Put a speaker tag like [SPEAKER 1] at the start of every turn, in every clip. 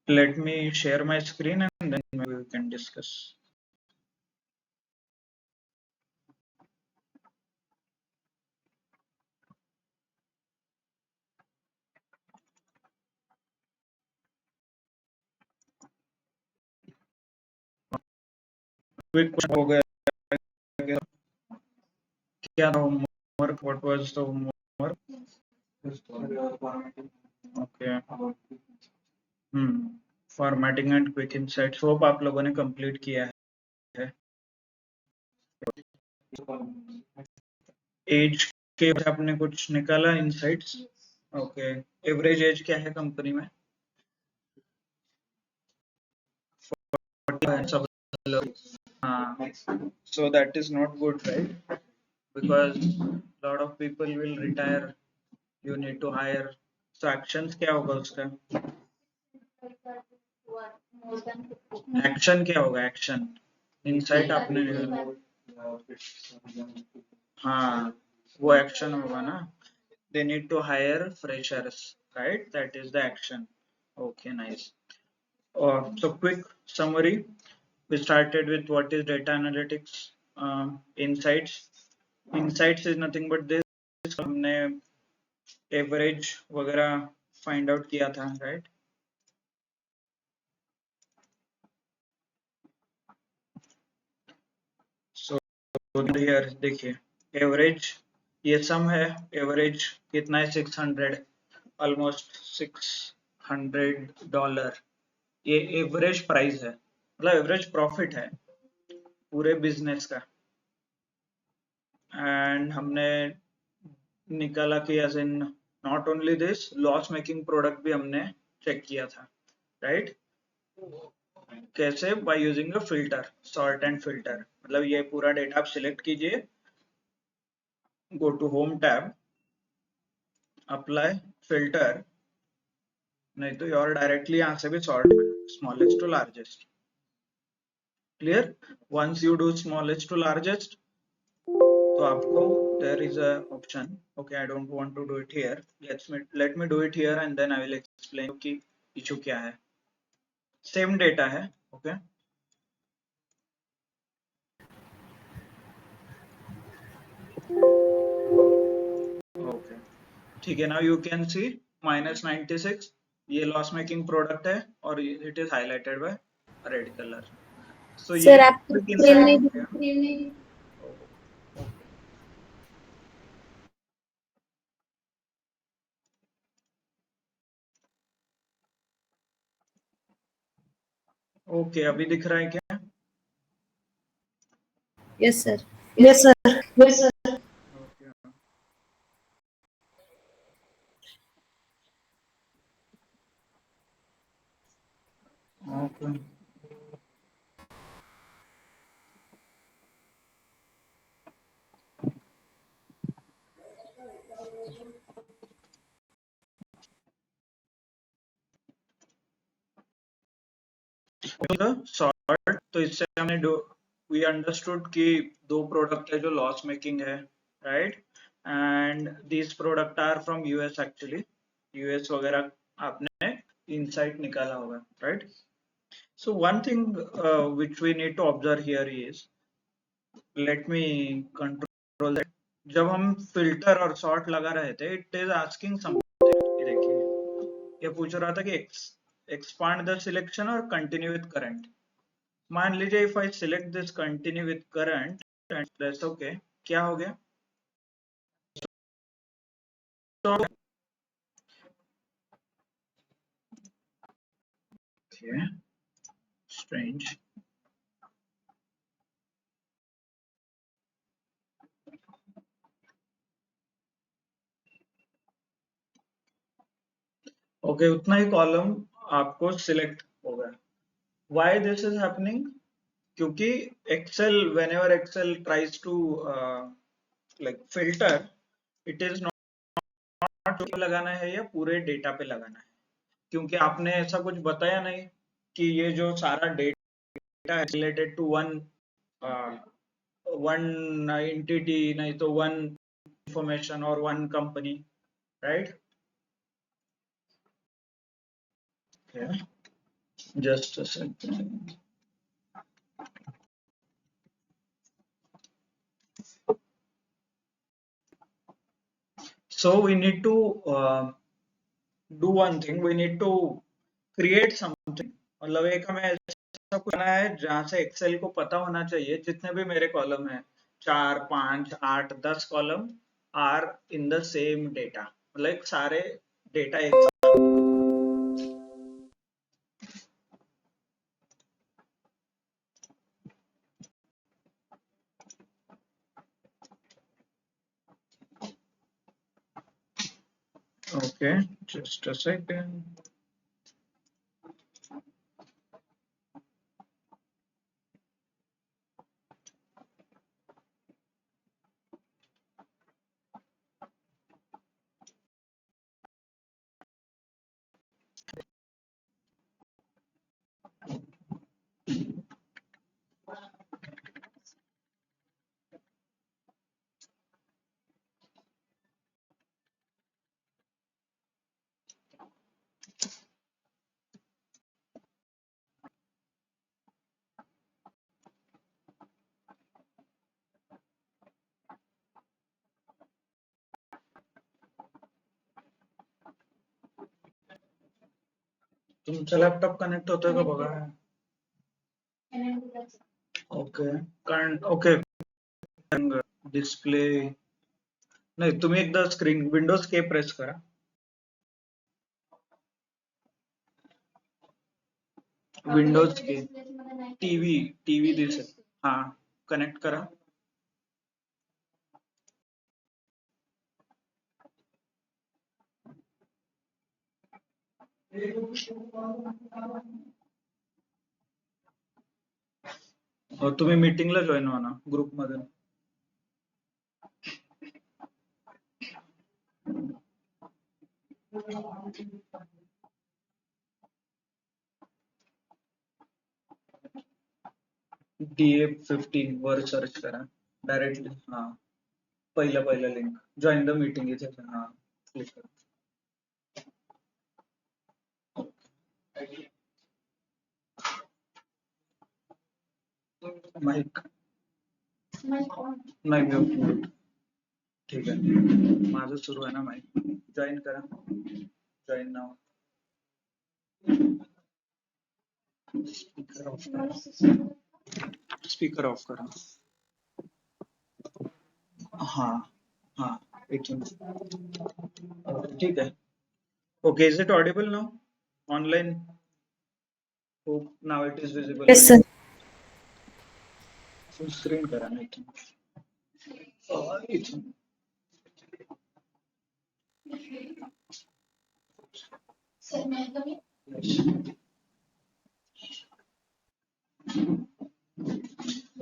[SPEAKER 1] Let me share my screen and then we can discuss. Quick question हो गया क्या था homework? What was the homework? Okay. Formatting and quick insights. Hope आप लोगों ने complete किया है. Age के आपने कुछ निकाला insights? Okay. Average age क्या है कंपनी में? सब so that is not good, right? Because a lot of people will retire. You need to hire. So actions क्या होगा उसका? Action क्या होगा? Action. Insight आपने हाँ वो action होगा ना? They need to hire freshers, right? That is the action. Okay, nice. So quick summary. We started with what is data analytics, insights. Insights is nothing but this. हमने average वगैरह find out किया था, right? So here देखिए average ये sum है average कितना है 600 almost $600 ये average price है मतलब average profit है पूरे business का and हमने निकाला कि as in not only this loss making product भी हमने check किया था right कैसे by using a filter sort and filter मतलब ये पूरा data आप select कीजिए go to home tab apply filter नहीं तो और डायरेक्टली यहाँ से भी sort smallest to largest clear once you do smallest to largest तो आपको there is a option okay I don't want to do it here let me do it here and then I will explain कि issue क्या है same data है okay okay ठीक है now you can see -96 ये loss making product है और it is highlighted by red color so
[SPEAKER 2] Sir,
[SPEAKER 1] ये
[SPEAKER 2] आपकी screen नहीं
[SPEAKER 1] ओके अभी दिख रहा है क्या
[SPEAKER 2] Yes, sir.
[SPEAKER 3] Yes, sir. Yes, sir.
[SPEAKER 1] Okay okay short तो इससे हमने वी अंडरस्टूड कि दो प्रोडक्ट है जो लॉस मेकिंग है right and this product are from US actually US वगैरह आपने इनसाइट निकाला होगा right so one thing which we need to observe here is let me control that जब हम फिल्टर और सॉर्ट लगा रहे थे इट इज आस्किंग समथिंग देखिए ये पूछ रहा था कि expand the selection or continue with current मान लीजिए if I select this continue with current and press OK क्या हो गया तो okay strange okay उतना ही कॉलम आपको सिलेक्ट होगा why this is happening क्योंकि Excel whenever Excel tries to like filter it is not लगाना है या पूरे डेटा पे लगाना है क्योंकि आपने ऐसा कुछ बताया नहीं कि ये जो सारा डेटा है रिलेटेड टू वन एंटिटी नहीं तो वन इंफॉर्मेशन और one company right just a second. So we need to do one thing. We need to create something. मतलब एक हमें ऐसा कुछ करना है जहां से एक्सेल को पता होना चाहिए जितने भी मेरे कॉलम है 4, 5, 8, 10 column are in the same data, मतलब सारे डेटा एक ओके जस्ट अ सेकंड. तुमचं लॅपटॉप कनेक्ट होतोय का बघा. ओके कारण ओके डिस्प्ले नाही, तुम्ही एकदा स्क्रीन विंडोज के प्रेस करा. विंडोज के टीव्ही दिसेल. हा कनेक्ट करा. तुम्ही मीटिंगला जॉईन व्हा ना ग्रुप मध्ये. DA15 वर सर्च करा डायरेक्टली. हा पहिलं लिंक जॉईन द मीटिंग इथे हा क्लिक करा. माईक नाही म्यूट. ठीक आहे माझं सुरू आहे ना माईक. जॉईन करा. Join now. स्पीकर ऑफ करा. हाँ हाँ इथून ठीक आहे. Okay is it Audible now online? Hope now it is visible.
[SPEAKER 3] Yes, sir.
[SPEAKER 1] Full screen करा ना इथून. इथून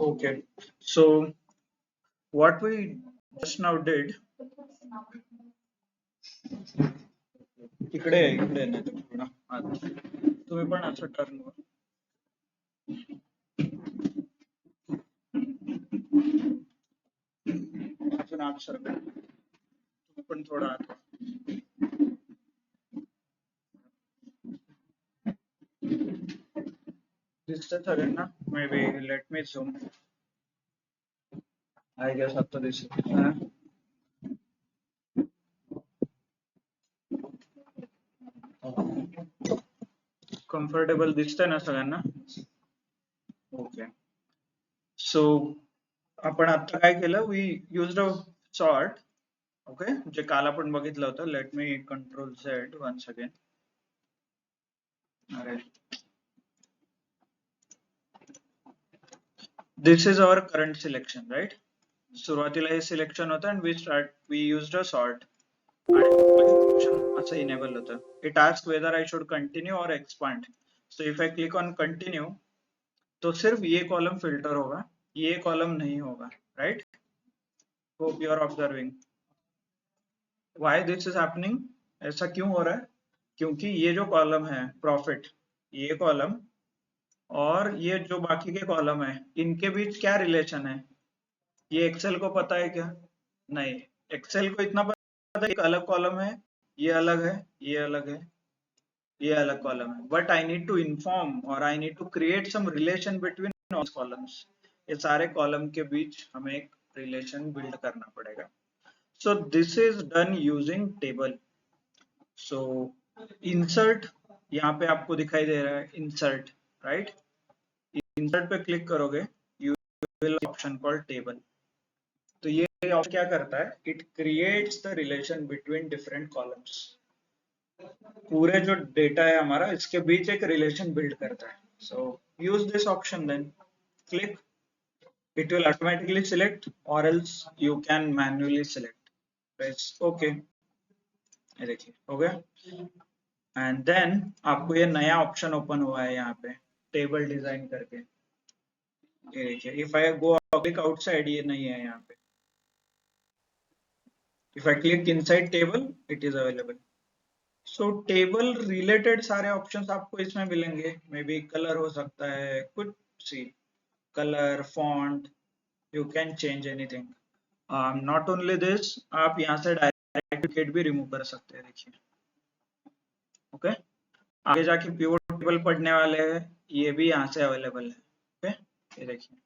[SPEAKER 1] okay so what we just now did इकडे नाही तर थोडं आत. तुम्ही पण असं टर्न अजून आत सरका. तुम्ही पण थोडं आत. दिसतं सगळ्यांना? Maybe let me zoom. I guess आता दिसेल. कम्फर्टेबल दिसतंय ना सगळ्यांना? ओके सो आपण आता काय केलं, we used a sort. Okay जे काल आपण बघितलं होतं. Let me control Z once again. अरे this is our current selection right. सुरुवातीला हे सिलेक्शन होतं and we used a sort. असं इनेबल होतं. It asks whether I should continue or expand. So if I click on continue तो सिर्फ ये column filter होगा, ये कॉलम नहीं होगा. Right. Hope you are observing. Why this is happening? ऐसा क्यों हो रहा है? क्योंकि ये जो कॉलम है प्रॉफिट, ये कॉलम और ये जो बाकी के कॉलम है इनके बीच क्या रिलेशन है? ये एक्सेल को पता है क्या? नहीं. एक्सेल को इतना पता है एक अलग कॉलम है, ये अलग है, ये अलग है. ये अलग कॉलम है, but I need to inform और I need to create some relation between all columns. ये सारे कॉलम के बीच हमें एक रिलेशन बिल्ड करना पड़ेगा। सो this is done using table. So insert, यहाँ पे आपको दिखाई दे रहा है इंसर्ट, राइट? इंसर्ट पे क्लिक करोगे, you will option called table. तो ये ऑप्शन क्या करता है, it creates the relation between different columns. पूरे जो डेटा है हमारा, इसके बीच एक रिलेशन बिल्ड करता है। So use this option, then click, it will automatically select or else you can manually select, press ok। ये देखिए हो गया। एंड देन आपको ये नया ऑप्शन ओपन हुआ है यहाँ पे टेबल डिजाइन करके। ये देखिए, if I go click outside, ये नहीं है यहाँ पे। If I click inside table, it is available. So table related सारे ऑप्शंस आपको इसमें मिलेंगे। मे बी कलर हो सकता है कुछ, see colour, font, you can change anything. Not only this, आप यहाँ से डायरेक्ट डुप्लीकेट भी रिमूव कर सकते हैं। देखिए ओके, आगे जाके पिवट टेबल पढ़ने वाले हैं, ये भी यहाँ से अवेलेबल है। ओके, ये देखिए,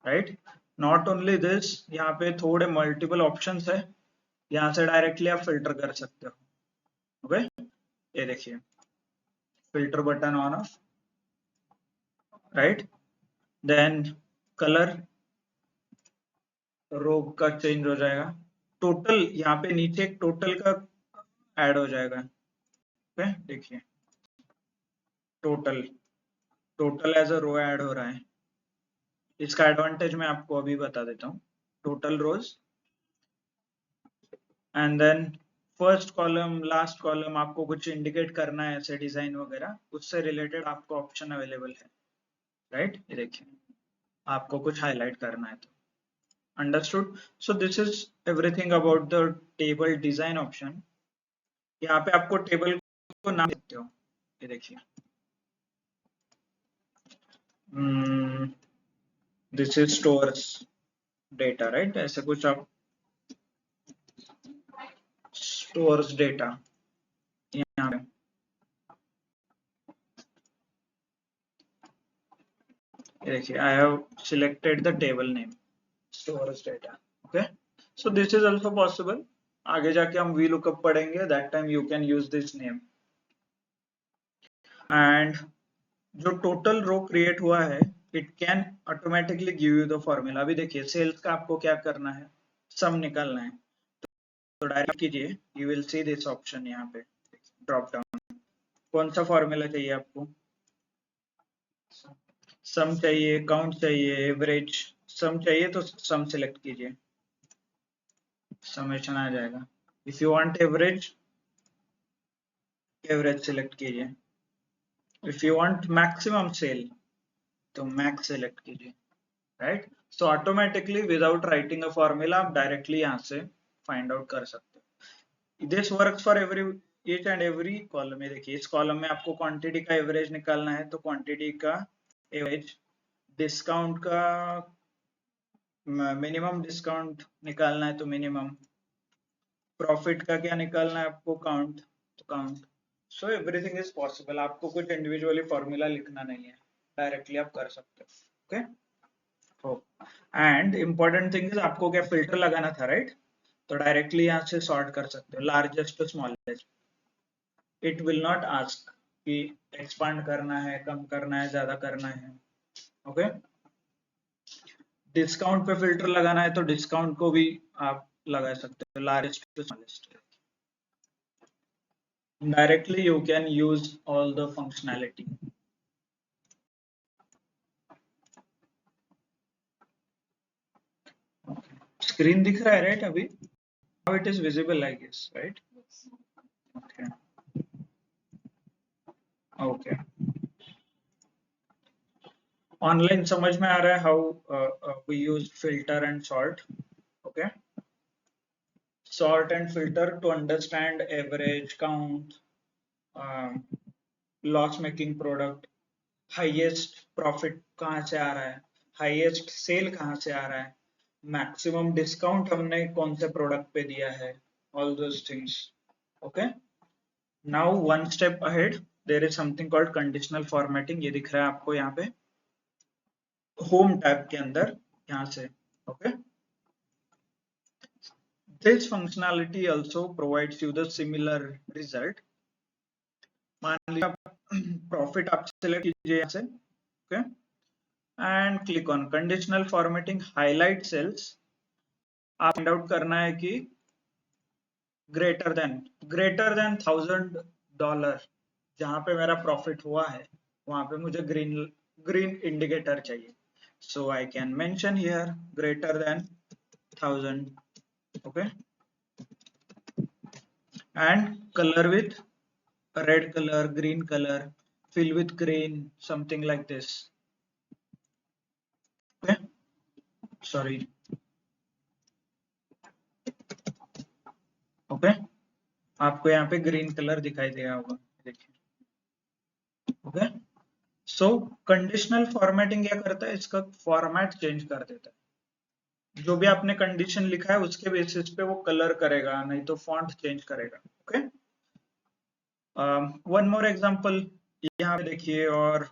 [SPEAKER 1] राइट? नॉट ओनली दिस, यहाँ पे थोड़े मल्टीपल ऑप्शंस है, यहाँ से डायरेक्टली आप फिल्टर कर सकते हो। ओके, ये देखिए, filter button on off, right? Then colour, row का चेंज हो जाएगा। टोटल, यहाँ पे नीचे एक टोटल का ऐड हो जाएगा। ओके, देखिए total, total as a row add हो रहा है। इसका एडवांटेज मैं आपको अभी बता देता हूँ। Total rows and then first column, last column, आपको कुछ इंडिकेट करना है ऐसे डिजाइन वगैरह, उससे रिलेटेड आपको ऑप्शन अवेलेबल है, राइट? ये देखिए, आपको कुछ हाईलाइट करना है तो। Understood? So this is everything about the table design option. यहाँ पे आपको टेबल को नाम देते हो। ये देखिए, this is stores data, right? ऐसे कुछ आप स्टोर्स डेटा यहाँ पे, ये देखिए, I have selected the table name stores data. Okay, so this is also possible. आगे जाके हम वी लुकअप पढ़ेंगे, that time you can use this name. And जो टोटल रो क्रिएट हुआ है, it can automatically give you the formula. अभी देखिए, sales का आपको क्या करना है, सम निकालना है, तो डायरेक्ट कीजिए, you will see this option यहाँ पे ड्रॉप डाउन। कौन सा फॉर्मूला चाहिए आपको? सम चाहिए, काउंट चाहिए, एवरेज? सम चाहिए तो सम सिलेक्ट कीजिए, समेशन आ जाएगा। If you want average, average select कीजिए। If you want maximum cell, तो मैक्स सिलेक्ट कीजिए, right? So automatically without writing a formula आप डायरेक्टली यहाँ से फाइंड आउट कर सकते हो। This works for every each and every column. ये देखिए, इस कॉलम में आपको क्वांटिटी का एवरेज निकालना है, तो क्वांटिटी का एवरेज, डिस्काउंट का मिनिमम डिस्काउंट निकालना है तो मिनिमम, प्रॉफिट का क्या निकालना है आपको, काउंट, तो count. So everything is possible. आपको कुछ इंडिविजुअली फॉर्मूला लिखना नहीं है, डायरेक्टली आप कर सकते हो। Okay, and important thing is, आपको क्या फिल्टर लगाना था, राइट? तो डायरेक्टली यहाँ से सॉर्ट कर सकते हो, largest to smallest. It will not ask कि एक्सपांड करना है, कम करना है, ज्यादा करना है। ओके, डिस्काउंट पे फिल्टर लगाना है तो डिस्काउंट को भी आप लगा सकते हो, largest to smallest. Directly you can use all the functionality. Screen दिख रहा है, right? अभी now it is visible, I guess, right? Okay, okay. Online समझ में आ रहा है how we use filter and sort. Okay, sort and filter to understand average, count, loss making product, highest profit कहाँ से आ रहा है, highest sale कहाँ से आ रहा है, मैक्सिमम डिस्काउंट हमने कौन से प्रोडक्ट पे दिया है, all those things. Okay, now one step ahead, there is something called conditional formatting. ये दिख रहा है आपको यहाँ पे होम टैब के अंदर, यहाँ से। Okay, this functionality also provides you the similar result। मान लीजिए आप प्रॉफिट आप सिलेक्ट कीजिए यहाँ से, okay, and click on conditional formatting highlight cells. आप फाइंड आउट करना है कि ग्रेटर देन $1,000 जहां पे मेरा प्रॉफिट हुआ है, वहां पे मुझे ग्रीन इंडिकेटर चाहिए। So I can mention here greater than 1000, okay, and colour with red color, green color, fill with green, something like this। okay, sorry, okay, आपको यहाँ पे ग्रीन कलर दिखाई देगा होगा, देखिए। ओके, सो कंडीशनल फॉर्मेटिंग क्या करता है, इसका फॉर्मेट चेंज कर देता है। जो भी आपने कंडीशन लिखा है उसके बेसिस पे वो कलर करेगा, नहीं तो फॉन्ट चेंज करेगा। ओके, वन मोर एग्जांपल यहाँ पे देखिए, और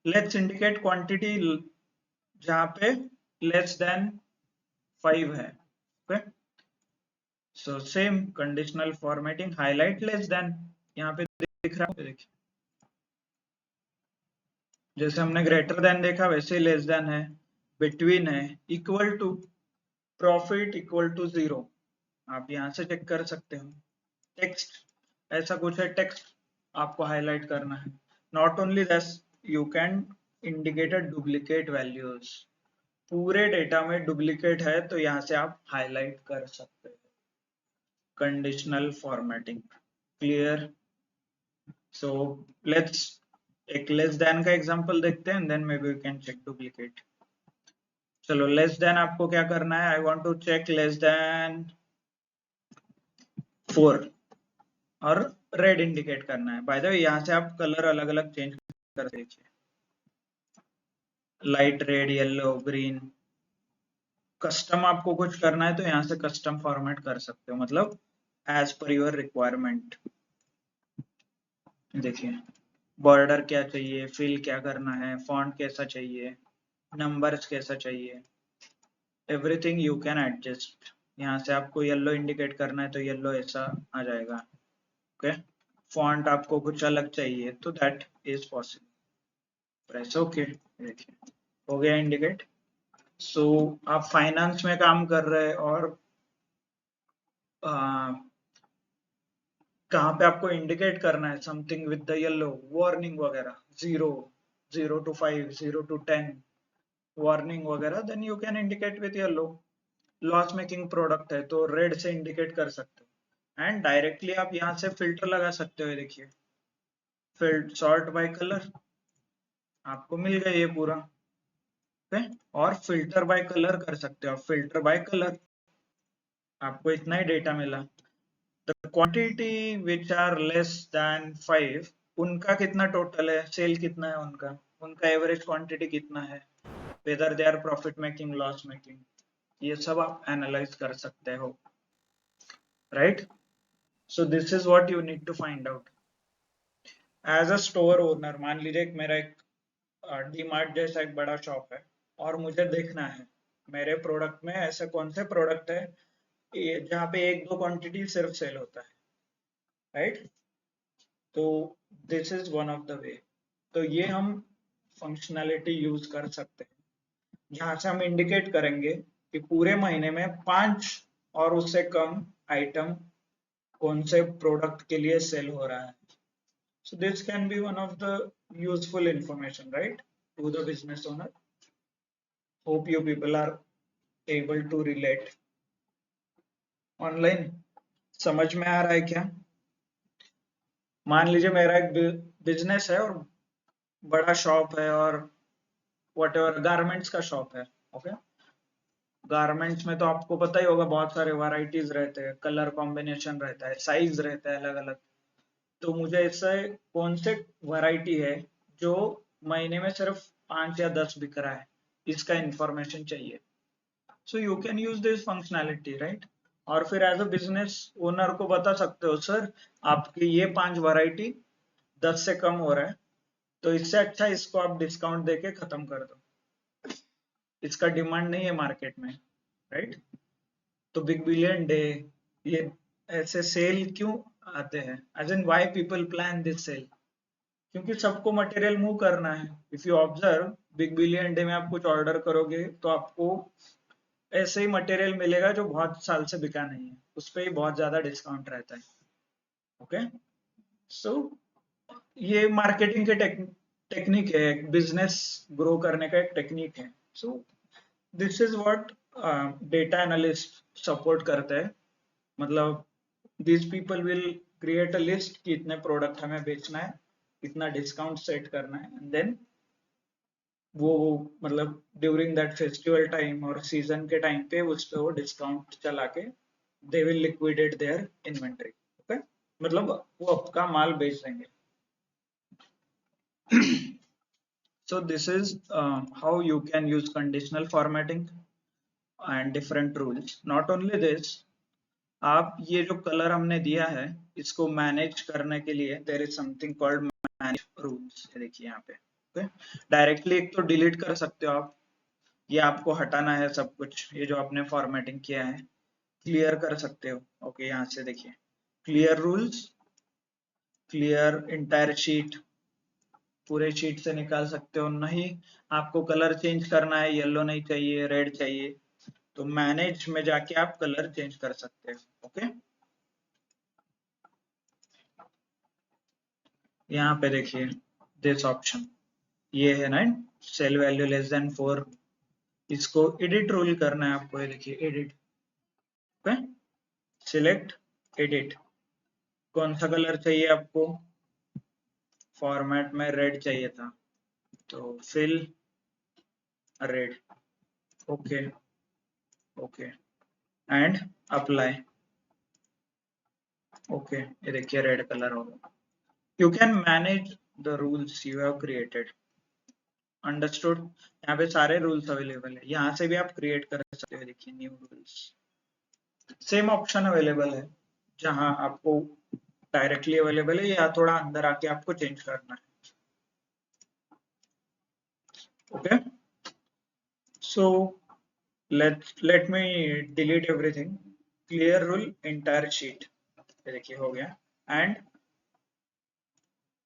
[SPEAKER 1] लेट्स इंडिकेट क्वांटिटी जहाँ पे लेस देन 5 है। Okay, so same conditional formatting highlight less than, यहाँ पे दिख रहा है, देखिए जैसे हमने ग्रेटर देन देखा वैसे लेस देन है, बिटवीन है, equal to, profit equal to 0। आप यहाँ से चेक कर सकते हो। टेक्स्ट ऐसा कुछ है, टेक्स्ट आपको हाईलाइट करना है। Not only that, you can indicate duplicate values. पूरे डेटा में डुप्लीकेट है तो यहाँ से आप हाईलाइट कर सकते हो। Conditional formatting clear. So let's एक लेस देन का एग्जांपल देखते हैं, then maybe we can check duplicate. चलो लेस देन आपको क्या करना है, I want to check less than 4 और रेड इंडिकेट करना है। बाय द वे यहाँ से आप कलर अलग अलग चेंज कर दीजिए, light red, yellow, green. Custom आपको कुछ करना है तो यहाँ से कस्टम फॉर्मेट कर सकते हो, मतलब एज पर योर रिक्वायरमेंट। देखिए बॉर्डर क्या चाहिए, फिल क्या करना है, फॉन्ट कैसा चाहिए, नंबर्स कैसा चाहिए, एवरीथिंग यू कैन एडजस्ट। यहाँ से आपको येलो इंडिकेट करना है तो येलो ऐसा आ जाएगा। ओके, फॉन्ट आपको कुछ अलग चाहिए तो that is possible. Press okay, देखिए हो गया इंडिकेट। सो आप फाइनेंस में काम कर रहे हैं और कहाँ पे आपको इंडिकेट करना है something with the yellow, warning वगैरह, 0, 0 to 5, 0 to 10 वार्निंग वगैरह, then you can indicate with yellow. Loss making product है तो रेड से इंडिकेट कर सकते हो। एंड डायरेक्टली आप यहाँ से फिल्टर लगा सकते हो, देखिए फिल्टर सॉर्ट बाय कलर, आपको मिल गया ये पूरा। ओके, और फिल्टर बाय कलर कर सकते हो, फिल्टर बाय कलर, आपको इतना ही डेटा मिला। The quantity which are less than 5, उनका कितना टोटल है, सेल कितना है उनका, उनका एवरेज क्वांटिटी कितना है, whether they are profit making, loss making, ये सब आप एनालाइज कर सकते हो। Right, so this is what you need to find out as a store owner. मान लीजिए मेरा एक डीमार्ट जैसा एक बड़ा शॉप है और मुझे देखना है मेरे प्रोडक्ट में ऐसे कौन से प्रोडक्ट है जहाँ पे 1-2 क्वांटिटी सिर्फ सेल होता है, राइट। तो this is one of the way. तो ये हम फंक्शनैलिटी यूज कर सकते हैं जहां से हम इंडिकेट करेंगे कि पूरे महीने में 5 और उससे कम आइटम कौन से प्रोडक्ट के लिए सेल हो रहा है। So this can be one of the useful information, right, to the business owner. Hope you people are able to relate. Online समझ में आ रहा है क्या? मान लीजिए मेरा एक बिजनेस है और बड़ा शॉप है और whatever गारमेंट्स का शॉप है। ओके, गारमेंट्स में तो आपको पता ही होगा बहुत सारे वैरायटीज रहते हैं, कलर कॉम्बिनेशन रहता है, साइज रहता है अलग अलग। तो मुझे ऐसे कौन से वैरायटी है जो महीने में सिर्फ 5 या 10 बिक रहा है, इसका इंफॉर्मेशन चाहिए। सो you can use this functionality, right. और फिर एज अ बिजनेस ओनर को बता सकते हो सर आपकी ये 5 वैरायटी 10 से कम हो रहा है, तो इससे अच्छा इसको आप डिस्काउंट देके खत्म कर दो, इसका डिमांड नहीं है मार्केट में, राइट। तो बिग बिलियन डे, ये ऐसे सेल क्यों आते हैं, as in why people plan this sale, क्योंकि सबको मटेरियल मूव करना है। If you observe big billion day में आप कुछ ऑर्डर करोगे तो आपको ऐसे ही मटेरियल मिलेगा जो बहुत साल से बिका नहीं है, उस पर ही बहुत ज्यादा डिस्काउंट रहता है। ओके, सो ये मार्केटिंग के टेक्निक है, बिजनेस ग्रो करने का एक टेक्निक है। So this is what data analyst support करते हैं, मतलब these people will create a list कि इतने प्रोडक्ट हमें बेचना है, इतना डिस्काउंट सेट करना है, एंड देन वो मतलब ड्यूरिंग दैट फेस्टिवल टाइम और सीजन के टाइम पे उस पे वो डिस्काउंट चला के they will liquidate their inventory. Okay, मतलब वो आपका माल बेच देंगे। So this is how you can use conditional formatting and different rules. Not only this, आप ये जो कलर हमने दिया है इसको मैनेज करने के लिए there is something called manage rules. देखिए यहाँ पे ओके, डायरेक्टली एक तो डिलीट कर सकते हो आप, ये आपको हटाना है सब कुछ, ये जो आपने फॉर्मेटिंग किया है क्लियर कर सकते हो। ओके, यहाँ से देखिए clear rules, clear entire sheet, पूरे शीट से निकाल सकते हो। नहीं आपको कलर चेंज करना है, येलो नहीं चाहिए रेड चाहिए, तो मैनेज में जाके आप कलर चेंज कर सकते हो। ओके, यहाँ पे देखिए दिस ऑप्शन, ये है ना सेल वैल्यू लेस देन 4, इसको एडिट रूल करना है आपको। ये देखिए एडिट, ओके, सिलेक्ट एडिट, कौन सा कलर चाहिए आपको, फॉर्मेट में रेड चाहिए था तो fill red, okay okay and apply, okay, ये देखिए रेड कलर होगा। You can manage the rules you have created, understood. यहाँ पे सारे रूल्स अवेलेबल है, यहाँ से भी आप क्रिएट कर सकते हो। देखिए new rules, same option available है, जहां आपको डायरेक्टली अवेलेबल है या थोड़ा अंदर आके आपको चेंज करना है। ओके, सो let me delete everything, clear rule entire sheet, ये देखिए हो गया। एंड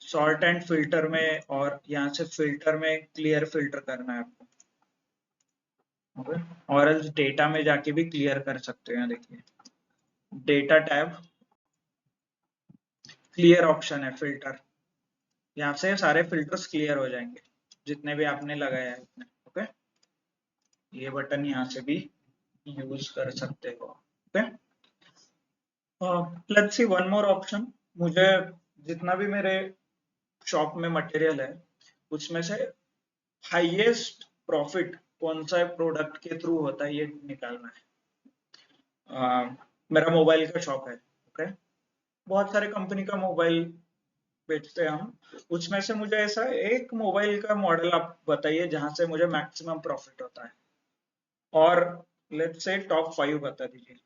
[SPEAKER 1] सॉर्ट एंड फिल्टर में, और यहाँ से फिल्टर में क्लियर फिल्टर करना है आपको। ओके, और एल्स डेटा में जाके भी क्लियर कर सकते हो। यहाँ देखिए डेटा टैब, क्लियर ऑप्शन है फिल्टर, यहाँ से सारे फिल्टर्स क्लियर हो जाएंगे जितने भी आपने लगाया है उतने। ओके, ये बटन यहाँ से भी यूज कर सकते हो। Okay, let's see one more option. मुझे जितना भी मेरे शॉप में मटेरियल है उसमें से हाईएस्ट प्रॉफिट कौन सा प्रोडक्ट के थ्रू होता है ये निकालना है। मेरा मोबाइल का शॉप है, ओके, बहुत सारे कंपनी का मोबाइल बेचते हैं हम, उसमें से मुझे ऐसा एक मोबाइल का मॉडल आप बताइए जहां से मुझे मैक्सिमम प्रॉफिट होता है, और लेट्स से टॉप 5 बता दीजिए।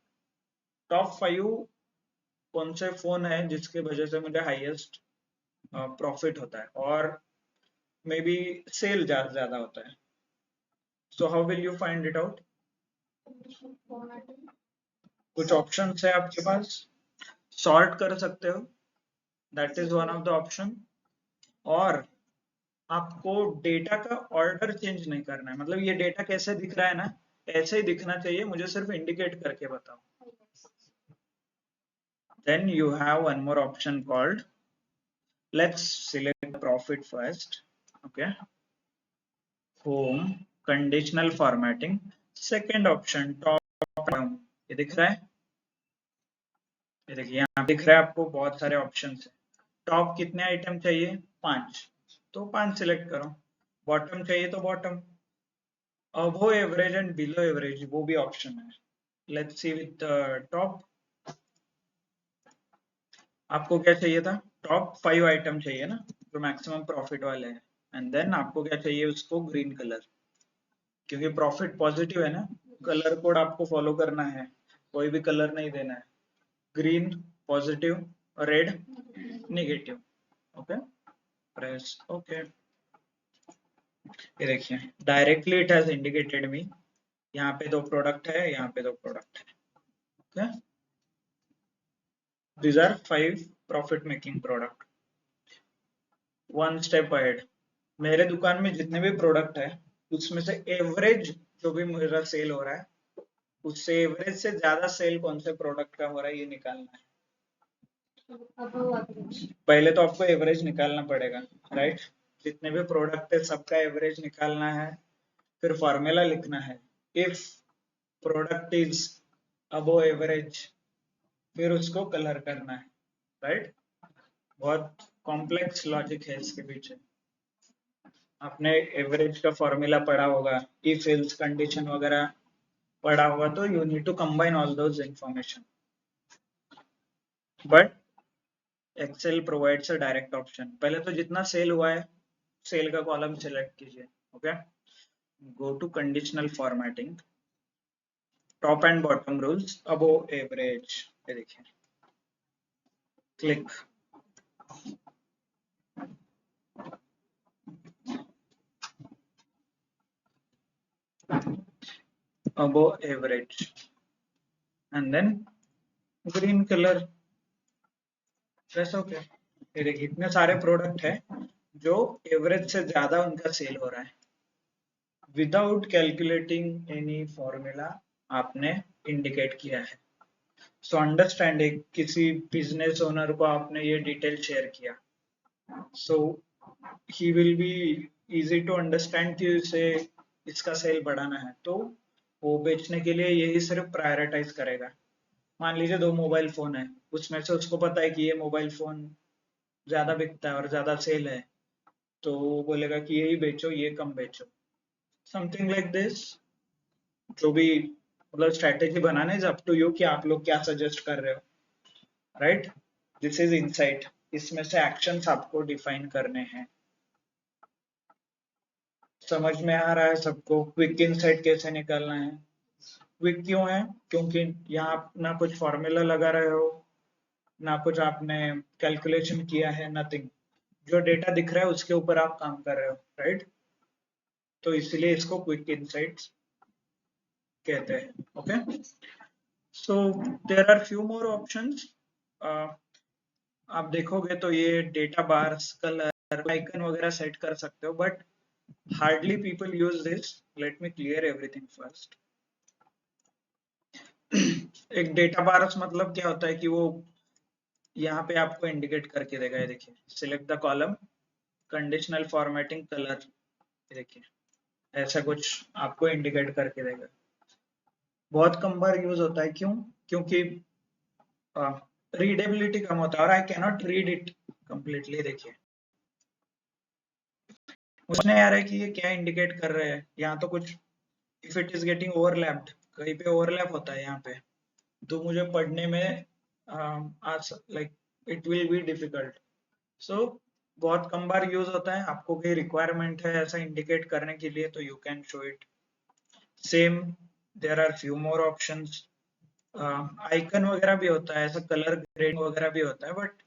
[SPEAKER 1] टॉप 5 कौन से फोन है जिसके वजह से मुझे हाईएस्ट प्रॉफिट होता है और मे बी सेल ज्यादा होता है। So how will you find it out? कुछ ऑप्शन है आपके पास, सॉर्ट कर सकते हो, that is one of the option. और आपको डेटा का ऑर्डर चेंज नहीं करना है, मतलब ये डेटा कैसे दिख रहा है ना ऐसे ही दिखना चाहिए, मुझे सिर्फ इंडिकेट करके बताओ। Then you have one more option called, let's select profit first. Okay, home, conditional formatting, second option top down, ये दिख रहा है, ये देखिए यहाँ दिख रहा है आपको बहुत सारे ऑप्शन है। टॉप कितने आइटम चाहिए, 5, तो 5 सिलेक्ट करो। बॉटम चाहिए तो bottom, above average and below average वो भी ऑप्शन है। लेट्स सी विद टॉप, आपको क्या चाहिए था, टॉप 5 आइटम चाहिए ना जो मैक्सिमम प्रॉफिट वाले हैं, एंड देन आपको क्या चाहिए उसको ग्रीन कलर, क्योंकि प्रॉफिट पॉजिटिव है ना, कलर कोड आपको फॉलो करना है। कोई भी कलर नहीं देना है, green positive, red negative. Okay, press okay. ये देखिए डायरेक्टली इट हैज इंडिकेटेड मी, यहाँ पे 2 प्रोडक्ट है, यहाँ पे 2 प्रोडक्ट है। Okay, these are 5 profit making product। One step ahead, मेरे दुकान में जितने भी प्रोडक्ट है उसमें से एवरेज जो भी मेरा सेल हो रहा है उससे एवरेज से ज्यादा सेल कौन से प्रोडक्ट का हो रहा है ये निकालना है। पहले तो आपको एवरेज निकालना पड़ेगा, राइट। जितने भी प्रोडक्ट है सबका एवरेज निकालना है, फिर फॉर्मूला लिखना है, if product is above average, फिर उसको कलर करना है, राइट। बहुत कॉम्प्लेक्स लॉजिक है इसके पीछे। आपने एवरेज का फॉर्मूला पढ़ा होगा, इफ एल्स कंडीशन वगैरह पढ़ा होगा, तो you need to combine all those information, but Excel provides a direct option. पहले तो जितना सेल हुआ है सेल का कॉलम सिलेक्ट कीजिए। Okay, go to conditional formatting, top and bottom rules, above average, ये देखिए, click. above average and then green color, press okay. ये देखिए इतने सारे प्रोडक्ट है जो एवरेज से ज्यादा उनका सेल हो रहा है, विदाउट कैलकुलेटिंग एनी फॉर्मूला आपने इंडिकेट किया है। सो अंडरस्टैंडिंग, किसी बिजनेस ओनर को आपने ये डिटेल शेयर किया, so he will be easy to understand कि उसे इसका सेल बढ़ाना है, तो वो बेचने के लिए यही सिर्फ प्रायोरिटाइज करेगा। मान लीजिए 2 मोबाइल फोन है, उसमें से उसको पता है कि ये मोबाइल फोन ज्यादा बिकता है और ज्यादा सेल है, तो वो बोलेगा कि यही बेचो, ये कम बेचो, समथिंग लाइक दिस। जो भी मतलब स्ट्रेटेजी बनाने इज अप टू यू कि आप लोग क्या सजेस्ट कर रहे हो, राइट। दिस इज इनसाइट, इसमें से एक्शंस आपको डिफाइन करने हैं। समझ में आ रहा है सबको क्विक इनसाइट कैसे निकालना है? क्विक क्यों है? क्योंकि यहाँ ना कुछ फॉर्मूला लगा रहे हो, ना कुछ आपने कैलकुलेशन किया है, नथिंग। जो डेटा दिख रहा है उसके ऊपर आप काम कर रहे हो, राइट। तो इसलिए इसको क्विक इनसाइट्स कहते हैं। Okay, so there are few more options. आप देखोगे तो ये डेटा बार्स, कलर, आइकन वगैरह सेट कर सकते हो, but hardly people use this. Let me clear everything first. एक डेटा बार्स मतलब क्या होता है कि वो यहाँ पे आपको इंडिकेट करके देगा। ये देखिए, select the column, conditional formatting, colour, ये देखिए ऐसा कुछ आपको इंडिकेट करके देगा। बहुत कम बार यूज होता है, क्यों? क्योंकि रीडेबिलिटी कम होता है और I cannot read it completely. देखिए उसने यार है कि ये क्या इंडिकेट कर रहे हैं, यहाँ तो कुछ if it is getting overlapped, कहीं पे ओवरलैप होता है यहाँ पे, तो मुझे पढ़ने में like it will be difficult. So बहुत कम बार यूज होता है। आपको कोई रिक्वायरमेंट है ऐसा इंडिकेट करने के लिए तो you can show it. Same there are few more options. Icon वगैरह भी होता है, ऐसा कलर ग्रेडिंग वगैरह भी होता है, बट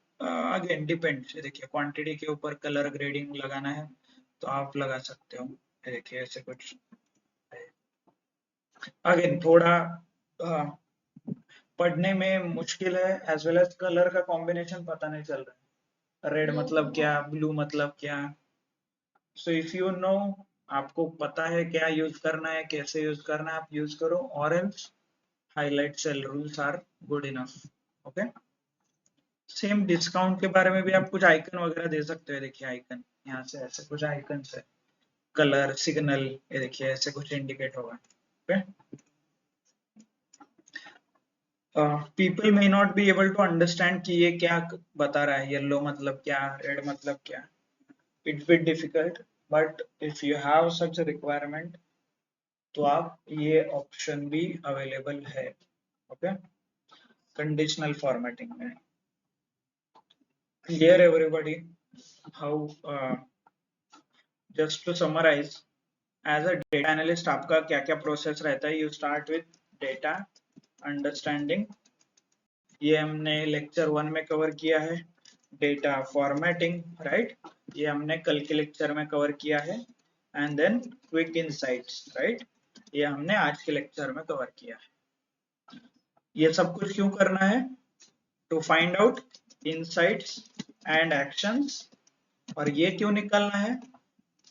[SPEAKER 1] अगेन डिपेंड्स। देखिए क्वांटिटी के ऊपर कलर ग्रेडिंग लगाना है तो आप लगा सकते हो। देखिए ऐसे कुछ अगेन थोड़ा पढ़ने में मुश्किल है, एज वेल एज कलर का कॉम्बिनेशन पता नहीं चल रहा है, रेड मतलब क्या, ब्लू मतलब क्या। सो इफ यू नो, आपको पता है क्या यूज करना है, कैसे यूज करना है, आप यूज करो, और else highlight cell rules are good enough. Okay, same discount के बारे में भी आप कुछ आइकन वगैरह दे सकते हो। देखिए आइकन यहाँ से ऐसे कुछ आइकन है, कलर सिग्नल, ये देखिए ऐसे कुछ इंडिकेट होगा। Okay, people may not be able to understand कि ये क्या बता रहा है, येलो मतलब क्या, रेड मतलब क्या, it's bit difficult, but if you have such requirement तो आप ये ऑप्शन भी अवेलेबल है। ओके, कंडीशनल फॉर्मेटिंग में। Clear everybody how? Just to summarise, as a data analyst आपका क्या क्या प्रोसेस रहता है? You start with data, understanding, ये हमने लेक्चर 1 में कवर किया है। डेटा फॉर्मेटिंग, राइट, ये हमने कल के लेक्चर में कवर किया है। And then quick insights, right, ये हमने आज के लेक्चर में कवर किया है। ये सब कुछ क्यों करना है? To find out insights and actions. और ये क्यों निकालना है?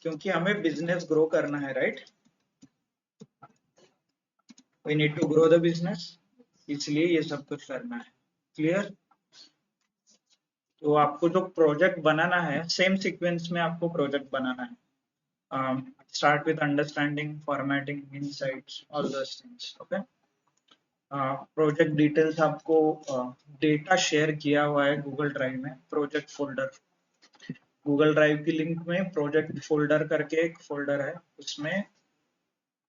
[SPEAKER 1] क्योंकि हमें बिजनेस ग्रो करना है, right, we need to grow the business, इसलिए ये सब कुछ करना है। क्लियर? तो आपको जो प्रोजेक्ट बनाना है, सेम सीक्वेंस में आपको प्रोजेक्ट बनाना है। Start with understanding, formatting, insights, all those things. Okay, project details आपको डेटा शेयर किया हुआ है गूगल ड्राइव में, प्रोजेक्ट फोल्डर। गूगल ड्राइव की लिंक में प्रोजेक्ट फोल्डर करके एक फोल्डर है, उसमें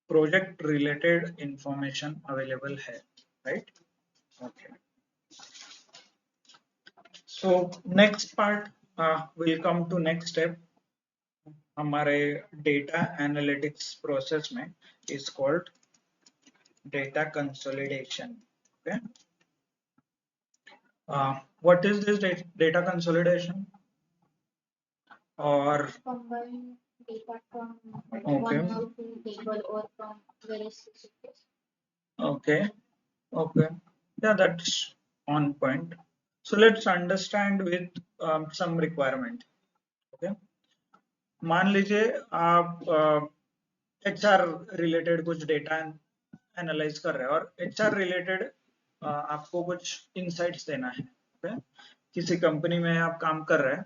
[SPEAKER 1] प्रोजेक्ट रिलेटेड इंफॉर्मेशन अवेलेबल है, right? Okay, so next part will come to next step हमारे डेटा एनालिटिक्स प्रोसेस में, is called data consolidation. Okay, what is this data consolidation? Or
[SPEAKER 2] Combine data from
[SPEAKER 1] okay,
[SPEAKER 2] one or two table or from various sources.
[SPEAKER 1] okay, okay, yeah, that's on point. So let's understand with some requirement. Okay, मान लीजिए आप HR related कुछ data analyse कर रहे हैं और HR related आपको कुछ इनसाइट्स देना है। okay? किसी कंपनी में आप काम कर रहे हैं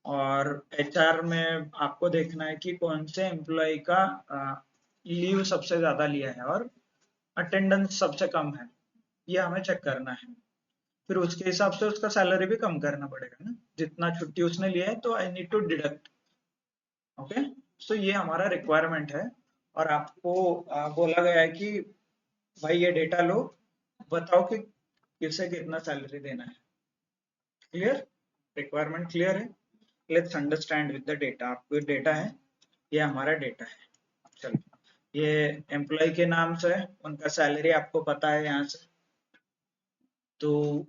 [SPEAKER 1] और HR में आपको देखना है कि कौन से एम्प्लॉय का लीव सबसे ज्यादा लिया है और अटेंडेंस सबसे कम है, ये हमें चेक करना है। फिर उसके हिसाब से उसका सैलरी भी कम करना पड़ेगा ना, जितना छुट्टी उसने लिया है तो I need to deduct. Okay, so ये हमारा रिक्वायरमेंट है और आपको बोला गया है कि भाई ये डेटा लो, बताओ कि किसे कितना सैलरी देना है। क्लियर? रिक्वायरमेंट क्लियर है? Let's understand with the data. आपको डेटा है, ये हमारा डेटा है। चलो, ये एम्प्लॉय के नाम से है, उनका सैलरी आपको पता है यहाँ से, तो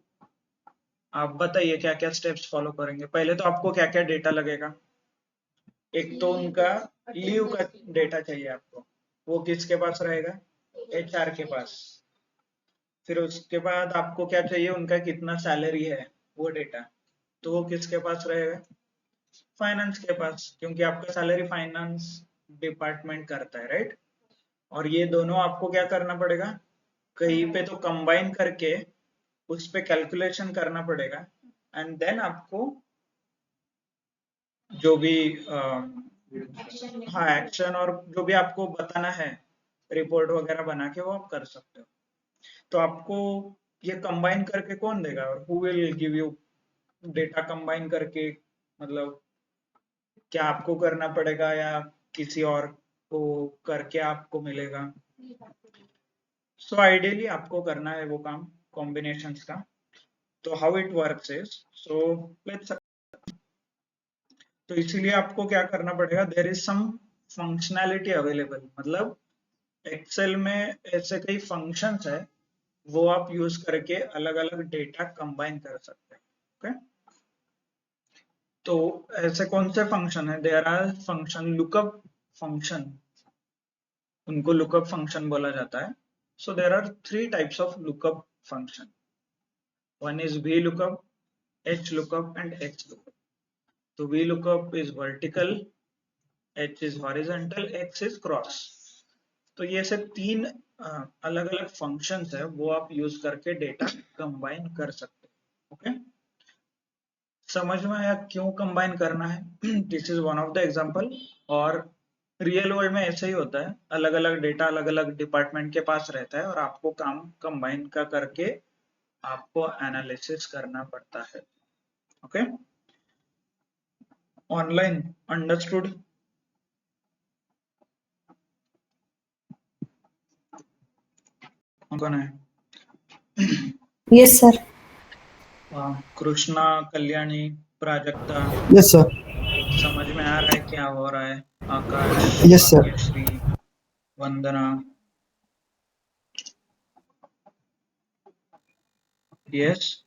[SPEAKER 1] आप बताइए क्या क्या स्टेप्स फॉलो करेंगे। पहले तो आपको क्या क्या डेटा लगेगा? एक तो उनका लीव का डेटा चाहिए आपको, वो किसके पास रहेगा? HR के पास। फिर उसके बाद आपको क्या चाहिए? उनका कितना सैलरी है, वो डेटा, तो वो किसके पास रहेगा? फाइनेंस के पास, क्योंकि आपका सैलरी फाइनेंस डिपार्टमेंट करता है, राइट? और ये दोनों आपको क्या करना पड़ेगा? कहीं पे तो कंबाइन करके उस पे कैलकुलेशन करना पड़ेगा एंड देन आपको जो भी हाँ एक्शन और जो भी आपको बताना है, रिपोर्ट वगैरह बना के वो आप कर सकते हो। तो आपको ये कंबाइन करके कौन देगा और who will give you data combine करके? मतलब क्या आपको करना पड़ेगा या किसी और को करके आपको मिलेगा? सो आइडियली आपको करना है वो काम कॉम्बिनेशंस का। तो how it works is, so let's, तो इसीलिए आपको क्या करना पड़ेगा? There is some functionality available, मतलब एक्सेल में ऐसे कई फंक्शंस है, वो आप यूज करके अलग अलग डेटा कंबाइन कर सकते हैं। ओके, तो ऐसे कौन से फंक्शन है? There are function, lookup function, उनको लुकअप फंक्शन बोला जाता है। So there are 3 types of lookup function, one is VLOOKUP, HLOOKUP and XLOOKUP। तो VLOOKUP is vertical, H is horizontal, X is cross। तो ये से 3 अलग अलग फंक्शंस है, वो आप यूज करके डेटा कंबाइन कर सकते हैं। ओके, समझ में आया क्यों कंबाइन करना है? This is one of the example. और रियल वर्ल्ड में ऐसे ही होता है, अलग अलग डेटा अलग अलग डिपार्टमेंट के पास रहता है और आपको काम कंबाइन का करके आपको एनालिसिस करना पड़ता है। Okay, online understood? कौन है?
[SPEAKER 3] Yes, sir.
[SPEAKER 1] Krishna, Kalyani, Prajakta,
[SPEAKER 4] yes sir.
[SPEAKER 1] समझ में आ रहा है क्या हो रहा है? Akash,
[SPEAKER 4] yes sir.
[SPEAKER 1] Bhagyashree, Vandana, yes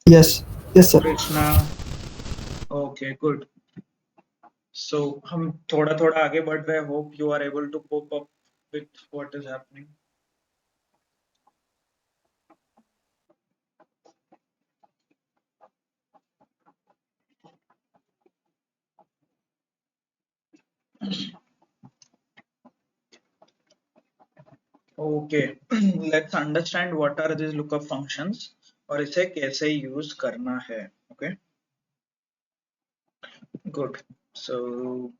[SPEAKER 4] Yes, yes, sir.
[SPEAKER 1] Krishna okay good so हम थोड़ा थोड़ा आगे बढ़ रहे हैं hope you are able to cope up with what is happening okay let's understand what are this lookup functions और इसे कैसे यूज करना है okay good so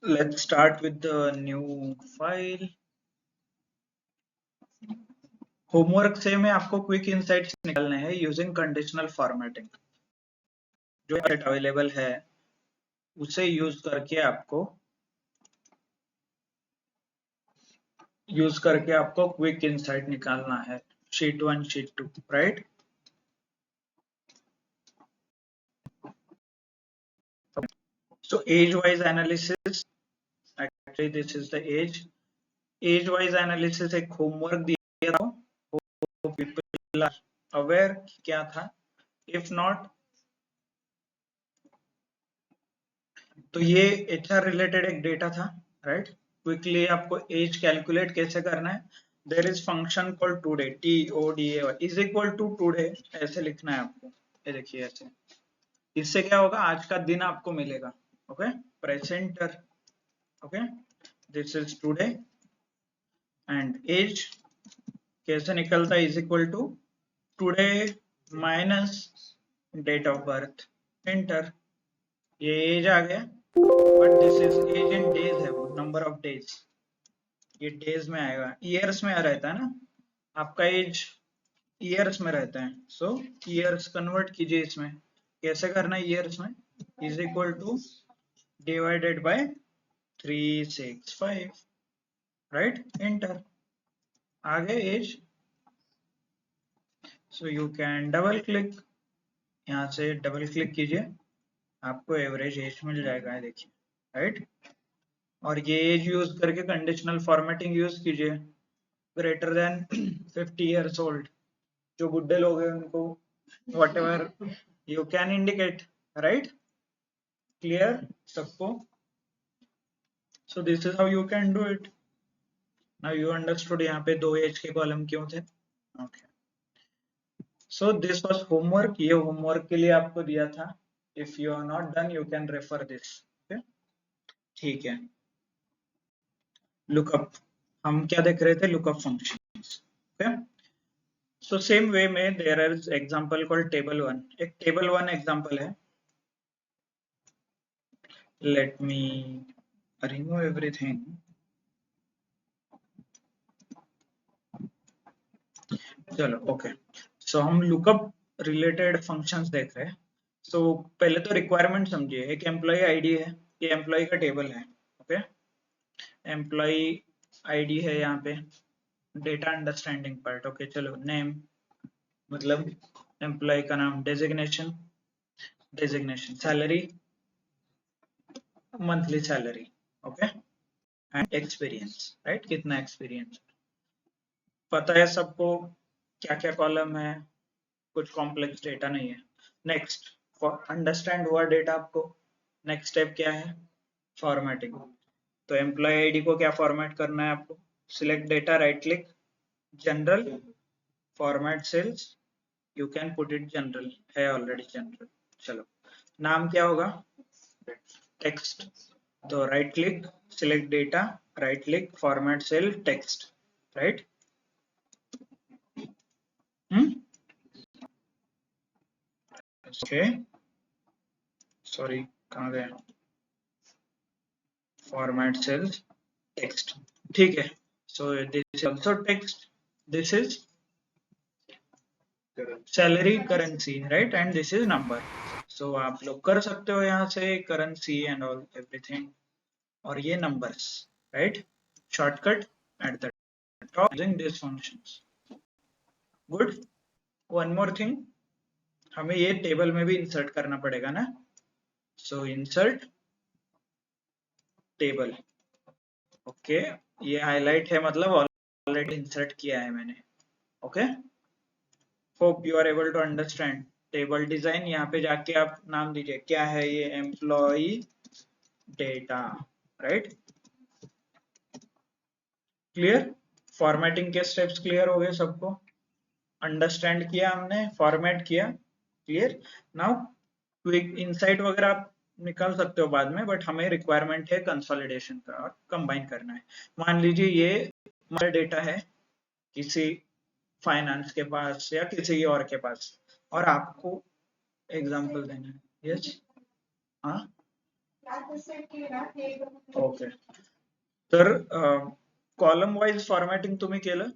[SPEAKER 1] let's start with the new file homework से में आपको क्विक इनसाइट्स निकालने हैं यूजिंग कंडीशनल फॉर्मेटिंग जो अवेलेबल है उसे यूज करके आपको क्विक इनसाइट निकालना है sheet 1 sheet 2 right so age wise analysis actually this is the age wise analysis एक होमवर्क दिया था people are aware क्या था if not तो ये HR रिलेटेड एक डेटा था राइट क्विकली आपको एज कैलकुलेट कैसे करना है there is function called today TODAY is equal to today ऐसे लिखना है आपको ये देखिए ऐसे इससे क्या होगा आज का दिन आपको मिलेगा okay presenter okay this is today and age कैसे निकलता है is equal to today minus date of birth enter ये एज आ गया but this is age in days है वो नंबर ऑफ डेज ये डेज में आएगा ईयर्स में रहता है ना आपका एज ईयर्स में रहता है सो ईयर्स कन्वर्ट कीजिए इसमें कैसे करना है ईयर्स में is equal to divided by 365 right enter आ गए age so you can double click यहाँ से डबल क्लिक कीजिए आपको एवरेज एज मिल जाएगा देखिए राइट और ये एज यूज करके कंडीशनल फॉर्मेटिंग यूज कीजिए ग्रेटर देन 50 इयर्स ओल्ड जो बुड्ढे लोग हैं उनको whatever you can indicate right clear सबको so this is how you can do it now you understood यहाँ पे दो एज के कॉलम क्यों थे okay so this was homework ये होमवर्क के लिए आपको दिया था if you are not done you can refer this okay ठीक है लुकअप हम क्या देख रहे थे lookup functions okay so same way में there is example called table 1 एक table 1 example है let me remove everything चलो ओके सो हम लुकअप रिलेटेड फंक्शंस देख रहे हैं सो पहले तो रिक्वायरमेंट समझिए एक एम्प्लॉय आईडी है ये एम्प्लॉय का टेबल है ओके एम्प्लॉय आईडी है यहाँ पे डेटा अंडरस्टैंडिंग पार्ट ओके चलो नेम मतलब एम्प्लॉय का नाम designation salary monthly salary okay and experience right कितना एक्सपीरियंस पता है सबको क्या क्या कॉलम है कुछ कॉम्प्लेक्स डेटा नहीं है नेक्स्ट अंडरस्टैंड हुआ डेटा आपको नेक्स्ट स्टेप क्या है फॉर्मेटिंग तो एम्प्लॉय आईडी को क्या फॉर्मेट करना है आपको select data right click general format cells you can put it general है ऑलरेडी जनरल चलो नाम क्या होगा टेक्स्ट तो right click select data right click format cell text right okay sorry कहाँ गया फॉर्मेट सेल्स टेक्स्ट ठीक है so this is also text this is salary currency right and this is number so आप लोग कर सकते हो यहाँ से करेंसी एंड ऑल एवरीथिंग और ये numbers right shortcut at the top using this functions good one more thing हमें ये टेबल में भी इंसर्ट करना पड़ेगा ना सो इंसर्ट टेबल। ओके, ये हाईलाइट है मतलब ऑलरेडी इंसर्ट किया है मैंने। Okay, hope you are able to understand. Table design, यहाँ पे जाके आप नाम दीजिए क्या है ये, employee data, right. Clear, formatting के स्टेप्स क्लियर हो गए सबको, अंडरस्टैंड किया हमने, फॉर्मेट किया, क्लियर। नाउ क्विक इनसाइट वगैरह आप निकाल सकते हो बाद में, बट हमें रिक्वायरमेंट है कंसोलिडेशन का और कंबाइन करना है। मान लीजिए ये हमारा डेटा है किसी फाइनेंस के पास या किसी और के पास, और आपको एग्जांपल देना है। यस, हाँ, ओके। तर कॉलम वाइज फॉर्मॅटिंग तुम्ही केलं,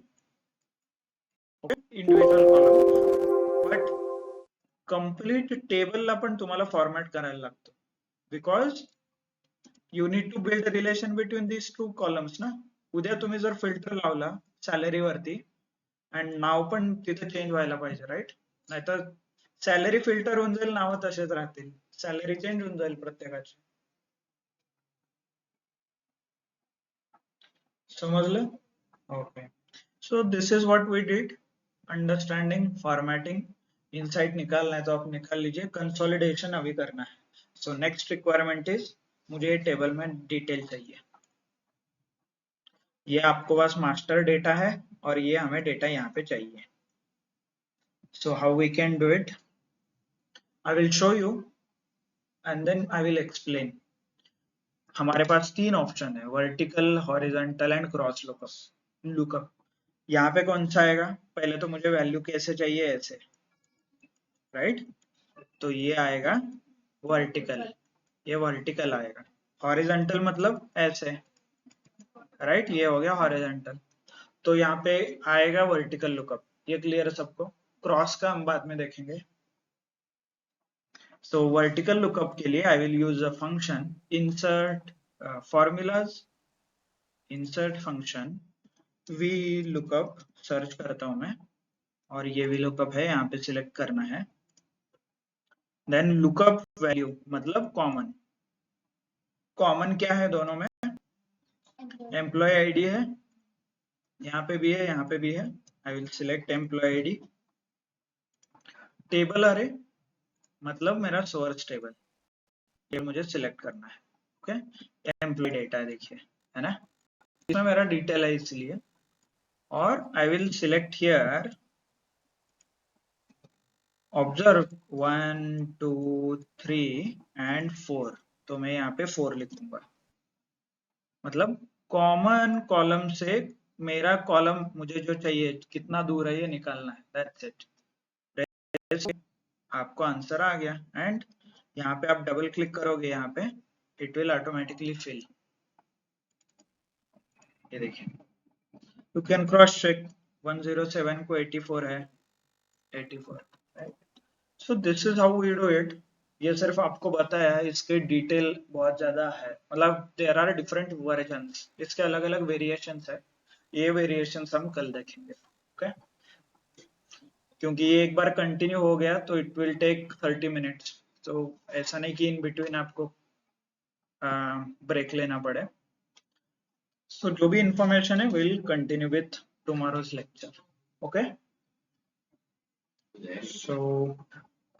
[SPEAKER 1] इंडिव्हिज्युअल कॉलम, बट कंप्लीट टेबलला पण तुम्हाला फॉर्मॅट करायला लागतो, because you need to build relation between this two columns ना. उद्या तुम्ही जर फिल्टर लावला सॅलरी वरती अँड नाव पण तिथे चेंज व्हायला पाहिजे, राईट. नाहीतर सॅलरी फिल्टर होऊन जाईल, नाव तसेच राहतील, सॅलरी चेंज होऊन जाईल प्रत्येकाची. समजलं? Okay, so this is what we did, understanding, formatting, insight निकालना है तो आप निकाल लीजिए, कंसोलिडेशन अभी करना है. सो नेक्स्ट रिक्वायरमेंट इज, मुझे टेबल में डिटेल चाहिए. ये आपको पास मास्टर डेटा है और ये हमें डेटा यहाँ पे चाहिए. So how we can do it, I will show you and then I will explain. हमारे पास 3 ऑप्शन है, vertical, horizontal and cross lookup. यहाँ पे कौन सा आएगा, पहले तो मुझे वैल्यू कैसे चाहिए, ऐसे, राइट. तो ये आएगा वर्टिकल, ये वर्टिकल आएगा. हॉरिजॉन्टल मतलब ऐसे, राइट, ये हो गया हॉरिजॉन्टल. तो यहाँ पे आएगा वर्टिकल लुकअप. ये क्लियर है सबको? क्रॉस का हम बाद में देखेंगे. सो वर्टिकल लुकअप के लिए I will use a function insert formulas, insert function V lookup, search करता हूं मैं, और ये वी लुकअप है, यहाँ पे सिलेक्ट करना है. देन लुकअप वैल्यू मतलब कॉमन. कॉमन क्या है दोनों में, एम्प्लॉय आईडी है, यहाँ पे भी है, यहाँ पे भी है. I will select employee ID. Table अरे मतलब मेरा सोर्स टेबल, ये मुझे सिलेक्ट करना है. ओके, एम्प्लॉय डेटा देखिए, है ना, इसमें मेरा डिटेल है इसलिए. और आई will select here, observe 1 2 3 and 4. तो मैं यहाँ पे 4 लिखूंगा, मतलब कॉमन कॉलम से मेरा कॉलम मुझे जो चाहिए कितना दूर है ये निकालना है, दैट्स इट. आपको आंसर आ गया. एंड यहाँ पे आप डबल क्लिक करोगे, यहाँ पे इट विल ऑटोमेटिकली फिल. ये देखिए, यू कैन क्रॉस चेक, 107 को 84 है, 84, right. So this is how we do it. ये सिर्फ आपको बताया है, इसके डिटेल बहुत ज्यादा है, मतलब देयर आर डिफरेंट वर्जन्स, इसके अलग अलग वेरिएशंस है. ये वेरिएशंस हम कल देखेंगे. ओके, क्योंकि ये एक बार कंटिन्यू हो गया तो इट विल टेक 30 मिनट्स. तो ऐसा नहीं कि इन बिटवीन आपको ब्रेक लेना पड़े. सो जो भी इंफॉर्मेशन है will continue with tomorrow's lecture. Okay, so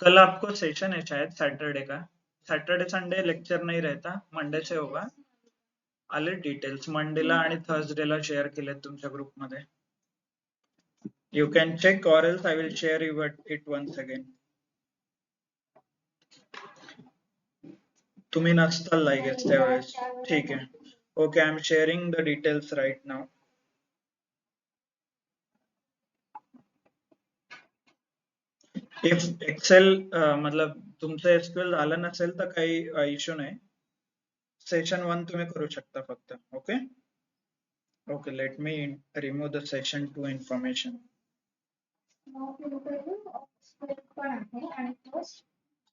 [SPEAKER 1] कल आपको सेशन है शायद सैटरडे का. सॅटर्डे संडे लेक्चर नहीं रहता, मंडे से होगा. आले डिटेल्स मंडेला आणि थर्सडेला शेअर केले तुमच्या ग्रुपमध्ये. यू कॅन चेक और else I will share it once again. तुम्ही नसताल आय गेस त्यावेळेस, ठीक आहे. Okay, I am sharing the details right now. If Excel मतलब तुमचं एसक्यूएल झालं नसेल तर काही इश्यू नाही, सेशन 1 तुम्ही करू शकता फक्त. Okay, okay, let me remove the session 2 information.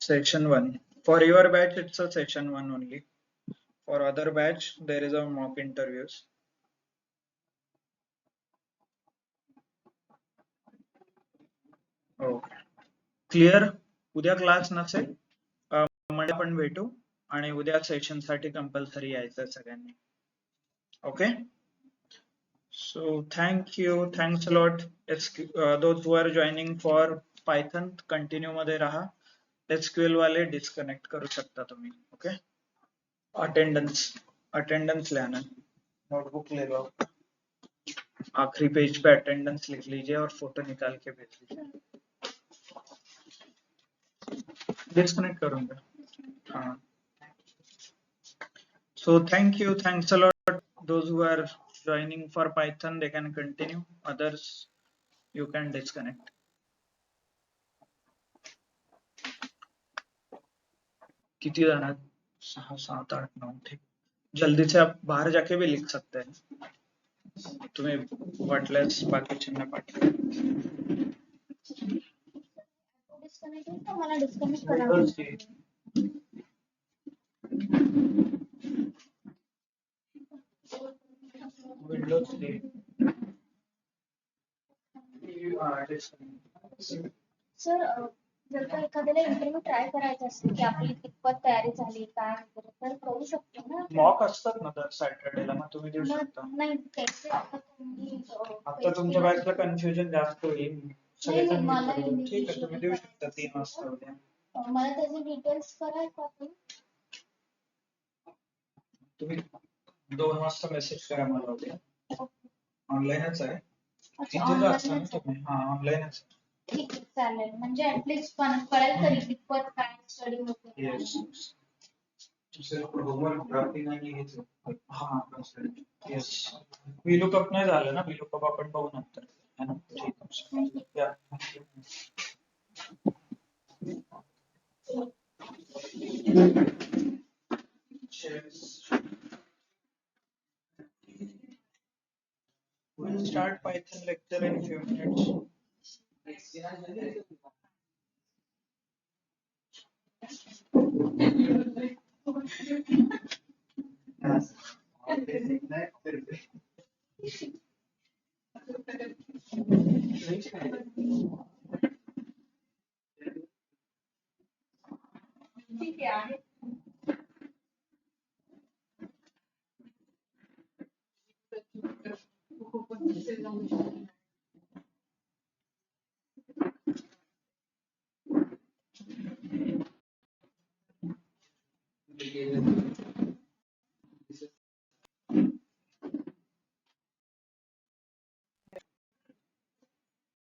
[SPEAKER 1] Section 1 for your batch it's a section 1 only. For other batch there is a mock interviews. Okay, clear. उद्या क्लास नसेल, मंडे पण भेटू. आणि उद्या सेशन साठी कंपल्सरी यायचं सगळ्यांनी. Okay, so thank you, thanks a lot. Those who are joining for Python, continue मध्ये राहा. SQL वाले डिस्कनेक्ट करू शकता तुम्ही. ओके, अटेंडेंस लेना, नोटबुक ले लो, आखिरी पेज पे अटेंडेंस लिख लीजिए और फोटो निकाल के भेज लीजिए. डिस्कनेक्ट करूंगा. हाँ. So thank you, thanks a lot. Those who are joining for Python, they can continue. Others, you can disconnect. किती जाना? 6, 7, 8, 9. ठीक, जल्दी से आप बाहर जाके भी लिख सकते हैं. तुम्हें वाटल्यास बाकीच्यांना पाठवा.
[SPEAKER 2] डिस्कनेक्ट होईल तर मला डिस्कनेक्ट करावं लागेल.
[SPEAKER 1] Windows D.
[SPEAKER 2] सर जर का एखाद्याला इंटरव्ह्यू ट्राय करायचा असेल की आपली कितपत तयारी झाली काय वगैरे तर करू शकतो ना.
[SPEAKER 1] मॉक असतात ना दर सॅटर्डेला, मग तुम्ही देऊ शकता.
[SPEAKER 2] नाही त्याचे आता तुम्ही
[SPEAKER 1] आता तुमच्या बॅचला कन्फ्युजन जास्त होईल. सगळेजण
[SPEAKER 2] मला
[SPEAKER 1] ठीक आहे, तुम्ही देऊ शकता 3 वाजता उद्या.
[SPEAKER 2] मला त्याचे डिटेल्स कराल का
[SPEAKER 1] तुम्ही 2 वाजता मेसेज करा मला उद्या. ऑनलाईनच आहे. तिथे जास्त ना तुम्ही. हा, ऑनलाईनच.
[SPEAKER 2] ठीक आहे, चालेल. म्हणजे ऍटलीस्ट पण कळेल तरी कितपत काय स्टडी होते.
[SPEAKER 1] येस. ड्राफ्टिंग आणि हेच. हा, येस. व्हीलुकअप नाही झालं ना, व्हीलुकअप आपण बघू नंतर. है ना? ठीक आहे. या. We'll start Python lecture in few minutes.
[SPEAKER 2] ठीक आहे.